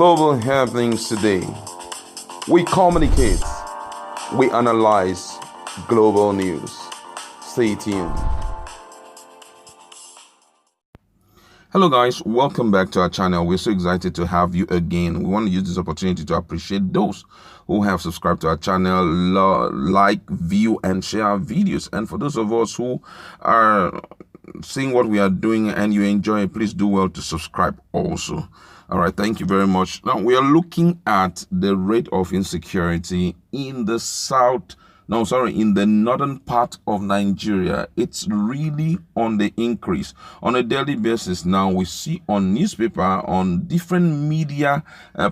Global happenings today. We communicate, we analyze global news. Stay tuned. Hello guys, welcome back to our channel. We're so excited to have you again. We want to use this opportunity to appreciate those who have subscribed to our channel, like, view, and share our videos. And for those of us who are seeing what we are doing and you enjoy it, please do well to subscribe also. All right, thank you very much. Now we are looking at the rate of insecurity in the in the northern part of Nigeria. It's really on the increase on a daily basis. Now we see on newspaper, on different media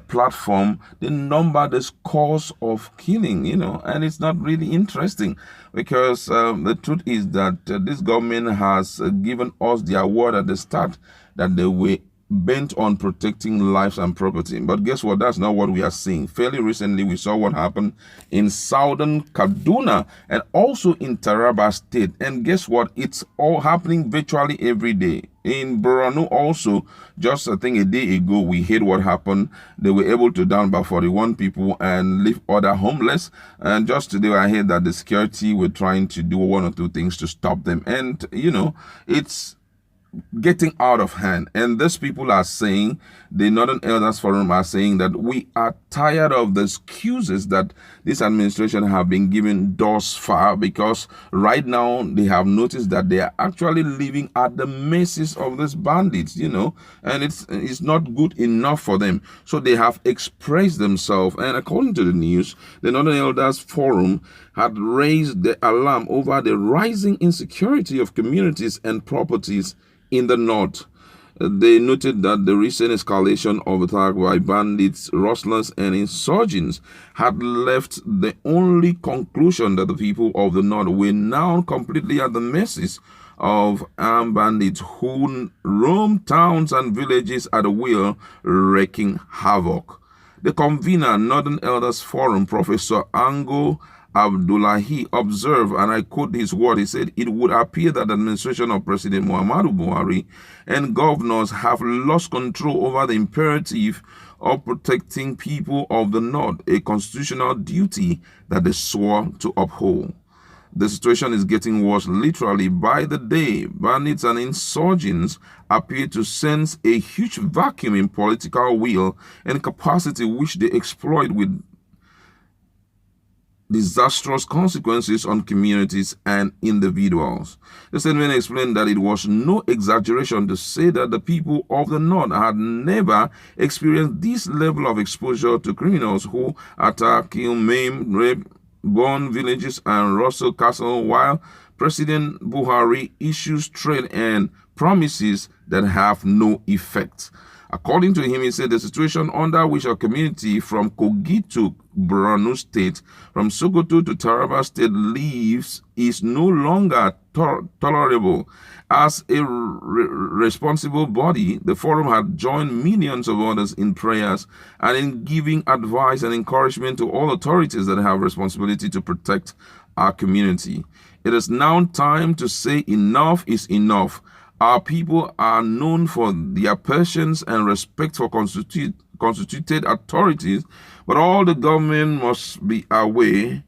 platform, the scores of killing, and it's not really interesting because the truth is that this government has given us the award at the start that they were bent on protecting lives and property. But guess what? That's not what we are seeing. Fairly recently, we saw what happened in southern Kaduna and also in Taraba State. And guess what? It's all happening virtually every day. In Borno also, just I think a day ago, we heard what happened. They were able to down about 41 people and leave other homeless. And just today, I heard that the security were trying to do one or two things to stop them. And, it's getting out of hand. And these people are saying, the Northern Elders Forum are saying that we are tired of the excuses that this administration have been given thus far, because right now they have noticed that they are actually living at the mercies of these bandits, and it's not good enough for them. So they have expressed themselves, and according to the news, the Northern Elders Forum had raised the alarm over the rising insecurity of communities and properties in the north. They noted that the recent escalation of attack by bandits, rustlers, and insurgents had left the only conclusion that the people of the north were now completely at the mercies of armed bandits who roam towns and villages at will, wreaking havoc. The convener, Northern Elders Forum, Professor Ango Abdullahi, observed, and I quote his word, he said, "It would appear that the administration of President Muhammadu Buhari and governors have lost control over the imperative of protecting people of the North, a constitutional duty that they swore to uphold. The situation is getting worse literally by the day. Bandits and insurgents appear to sense a huge vacuum in political will and capacity, which they exploit with disastrous consequences on communities and individuals." The statement explained that it was no exaggeration to say that the people of the North had never experienced this level of exposure to criminals who attack, kill, maim, rape, burn villages, and rustle castle, while President Buhari issues threats and promises that have no effect. According to him, he said the situation under which a community from Kogi to Borno State, from Sokoto to Taraba State lives is no longer tolerable. As a responsible body, the forum had joined millions of others in prayers and in giving advice and encouragement to all authorities that have responsibility to protect our community. It is now time to say enough is enough. Our people are known for their patience and respect for constituted authorities, but all the government must be aware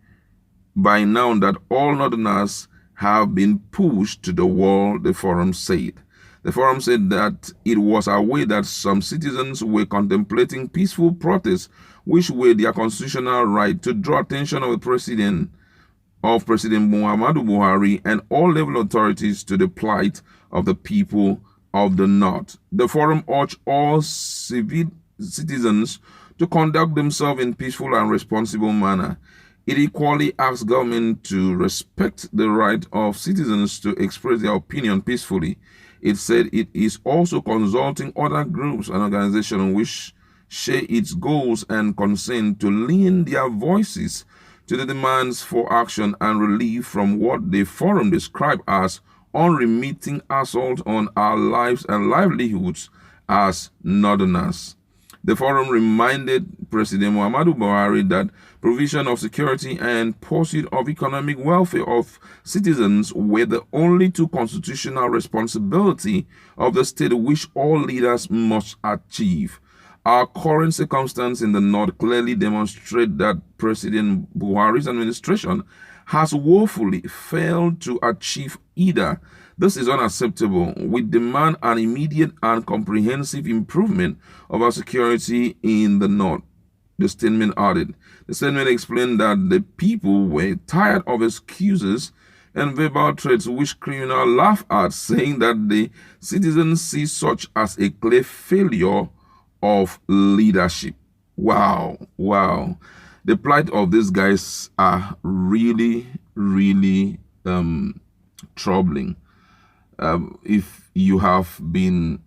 by now that all Northerners have been pushed to the wall, the forum said. The forum said that it was aware that some citizens were contemplating peaceful protests, which were their constitutional right, to draw attention of President Muhammadu Buhari and all level authorities to the plight of the people of the North. The forum urged all citizens to conduct themselves in peaceful and responsible manner. It equally asks government to respect the right of citizens to express their opinion peacefully. It said it is also consulting other groups and organizations which share its goals and concern to lend their voices to the demands for action and relief from what the forum described as unremitting assault on our lives and livelihoods as Northerners. The forum reminded President Muhammadu Buhari that provision of security and pursuit of economic welfare of citizens were the only two constitutional responsibilities of the state which all leaders must achieve. Our current circumstance in the North clearly demonstrate that President Buhari's administration has woefully failed to achieve either. This is unacceptable. We demand an immediate and comprehensive improvement of our security in the North, the statement added. The statement explained that the people were tired of excuses and verbal threats which criminals laugh at, saying that the citizens see such as a clear failure of leadership. Wow, wow. The plight of these guys are really, really troubling. If you have been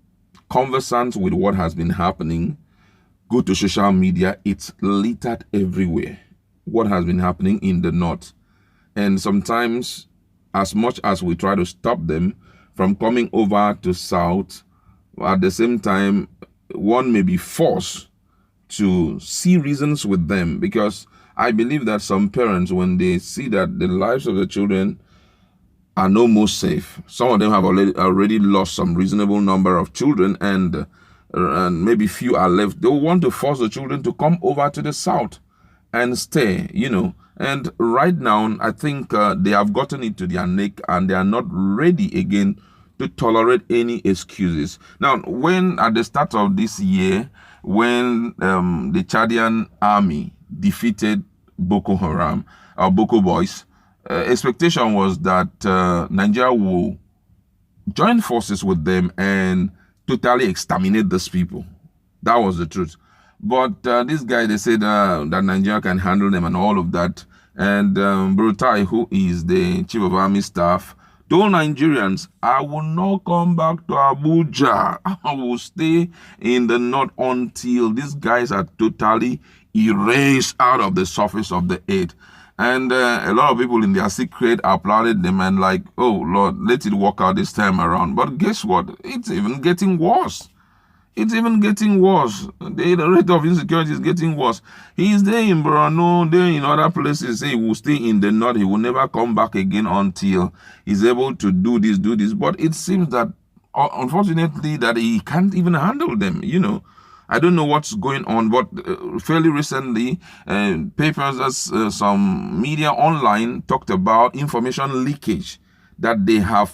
conversant with what has been happening, go to social media, it's littered everywhere. What has been happening in the North. And sometimes, as much as we try to stop them from coming over to South, at the same time, one may be forced to see reasons with them, because I believe that some parents, when they see that the lives of the children are no more safe, some of them have already lost some reasonable number of children, and maybe few are left, they want to force the children to come over to the South and stay, And right now, I think they have gotten it to their neck, and they are not ready again to tolerate any excuses. Now, when at the start of this year, when the Chadian army defeated Boko Haram, or Boko Boys, expectation was that Nigeria will join forces with them and totally exterminate these people. That was the truth. But this guy, they said that Nigeria can handle them and all of that. And Brutai, who is the chief of army staff, told Nigerians, I will not come back to Abuja. I will stay in the North until these guys are totally erased out of the surface of the earth. And a lot of people in their secret applauded them and like, oh, Lord, let it work out this time around. But guess what? It's even getting worse. It's even getting worse. The rate of insecurity is getting worse. He is there in Borno, there in other places. He will stay in the North. He will never come back again until he's able to do this. But it seems that, unfortunately, that he can't even handle them, I don't know what's going on, but fairly recently, papers, some media online talked about information leakage, that they have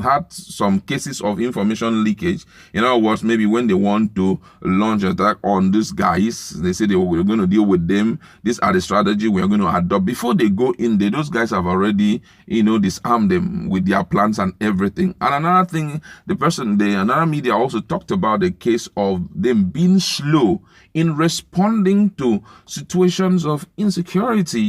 had some cases of information leakage. In other words, maybe when they want to launch an attack on these guys, they say we're going to deal with them. These are the strategy we're going to adopt. Before they go in there, those guys have already, disarmed them with their plans and everything. And another thing, another media also talked about the case of them being slow in responding to situations of insecurity,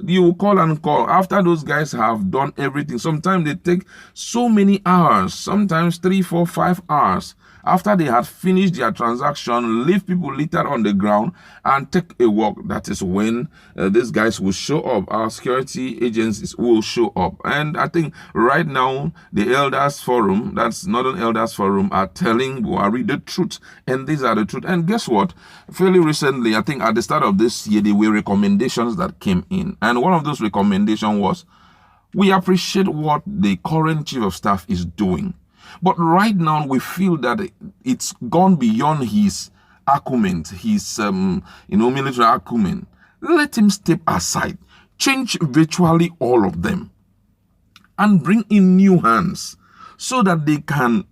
You call and call after those guys have done everything. Sometimes they take so many hours, sometimes 3, 4, 5 hours after they had finished their transaction, leave people littered on the ground and take a walk. That is when these guys will show up. Our security agencies will show up. And I think right now, the Elders Forum, that's Northern Elders Forum, are telling Buhari the truth. And these are the truth. And guess what? Fairly recently, I think at the start of this year, there were recommendations that came in. And one of those recommendations was, we appreciate what the current chief of staff is doing. But right now, we feel that it's gone beyond his acumen, his military acumen. Let him step aside, change virtually all of them, and bring in new hands so that they can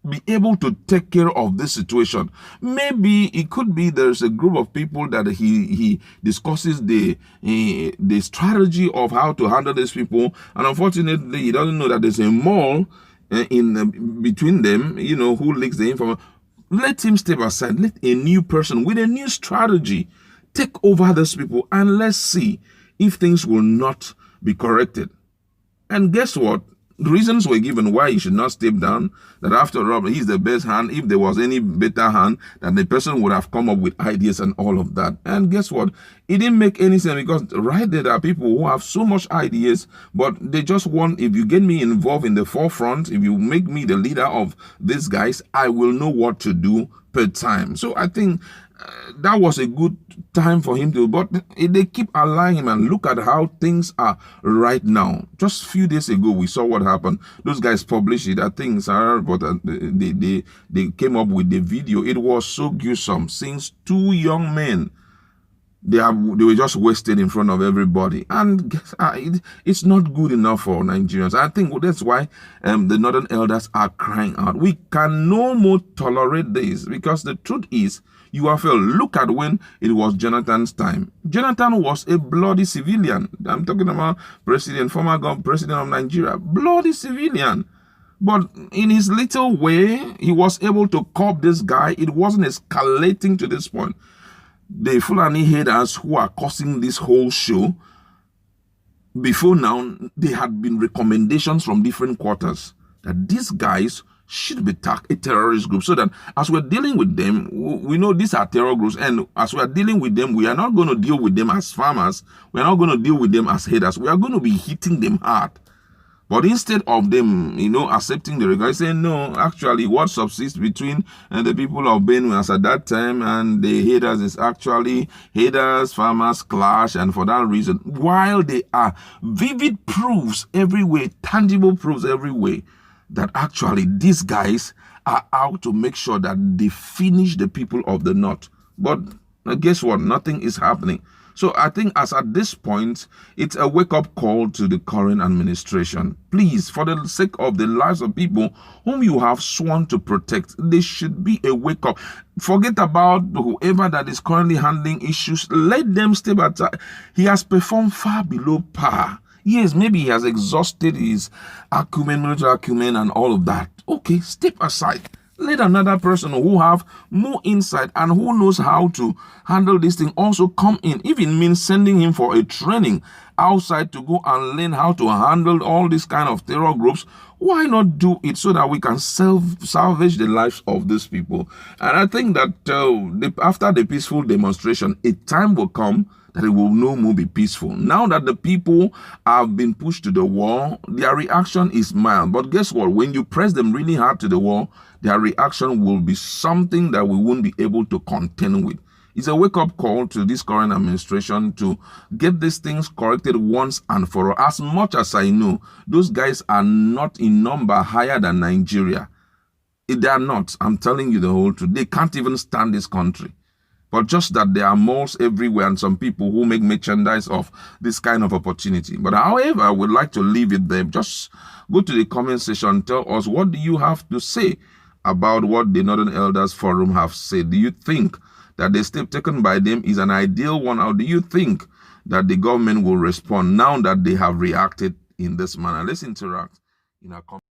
be able to take care of this situation. Maybe it could be there's a group of people that he discusses the strategy of how to handle these people, and unfortunately, he doesn't know that there's a mole in between them, who leaks the information. Let him step aside. Let a new person with a new strategy take over those people, and let's see if things will not be corrected. And guess what? The reasons were given why he should not step down, that after all, he's the best hand. If there was any better hand, then the person would have come up with ideas and all of that. And guess what? It didn't make any sense, because right there are people who have so much ideas, but they just want, if you get me involved in the forefront, if you make me the leader of these guys, I will know what to do per time. So I think that was a good time for him to, but they keep allowing him, and look at how things are right now. Just a few days ago, we saw what happened. Those guys published it. I think Sarah Reporter, they came up with the video. It was so gruesome. Since two young men, they were just wasted in front of everybody, and it's not good enough for Nigerians. I think that's why the Northern Elders are crying out. We can no more tolerate this, because the truth is, you have felt. Look at when it was Jonathan's time. Jonathan was a bloody civilian. I'm talking about former president of Nigeria, bloody civilian. But in his little way, he was able to curb this guy. It wasn't escalating to this point. The Fulani haters who are causing this whole show, before now, there had been recommendations from different quarters that these guys should be tagged a terrorist group, so that as we're dealing with them, we know these are terror groups, and as we're dealing with them, we are not going to deal with them as farmers, we're not going to deal with them as haters, we are going to be hitting them hard. But instead of them, accepting the regard, saying, no, actually, what subsists between the people of Benue as at that time and the haters is actually haters, farmers clash, and for that reason, while there are vivid proofs everywhere, tangible proofs everywhere, that actually these guys are out to make sure that they finish the people of the North. But guess what? Nothing is happening. So I think as at this point, it's a wake-up call to the current administration. Please, for the sake of the lives of people whom you have sworn to protect, there should be a wake-up. Forget about whoever that is currently handling issues. Let them step aside. He has performed far below par. Yes, maybe he has exhausted his acumen, military acumen, and all of that. Okay, step aside. Let another person who have more insight and who knows how to handle this thing also come in. If it means sending him for a training outside to go and learn how to handle all these kind of terror groups, why not do it so that we can salvage the lives of these people? And I think that after the peaceful demonstration, a time will come that it will no more be peaceful. Now that the people have been pushed to the wall, their reaction is mild. But guess what? When you press them really hard to the wall, their reaction will be something that we won't be able to contend with. It's a wake-up call to this current administration to get these things corrected once and for all. As much as I know, those guys are not in number higher than Nigeria. They are not. I'm telling you the whole truth. They can't even stand this country. But just that there are malls everywhere and some people who make merchandise of this kind of opportunity. But however, I would like to leave it there. Just go to the comment section. Tell us, what do you have to say about what the Northern Elders Forum have said? Do you think that the step taken by them is an ideal one? Or do you think that the government will respond now that they have reacted in this manner? Let's interact in our comment.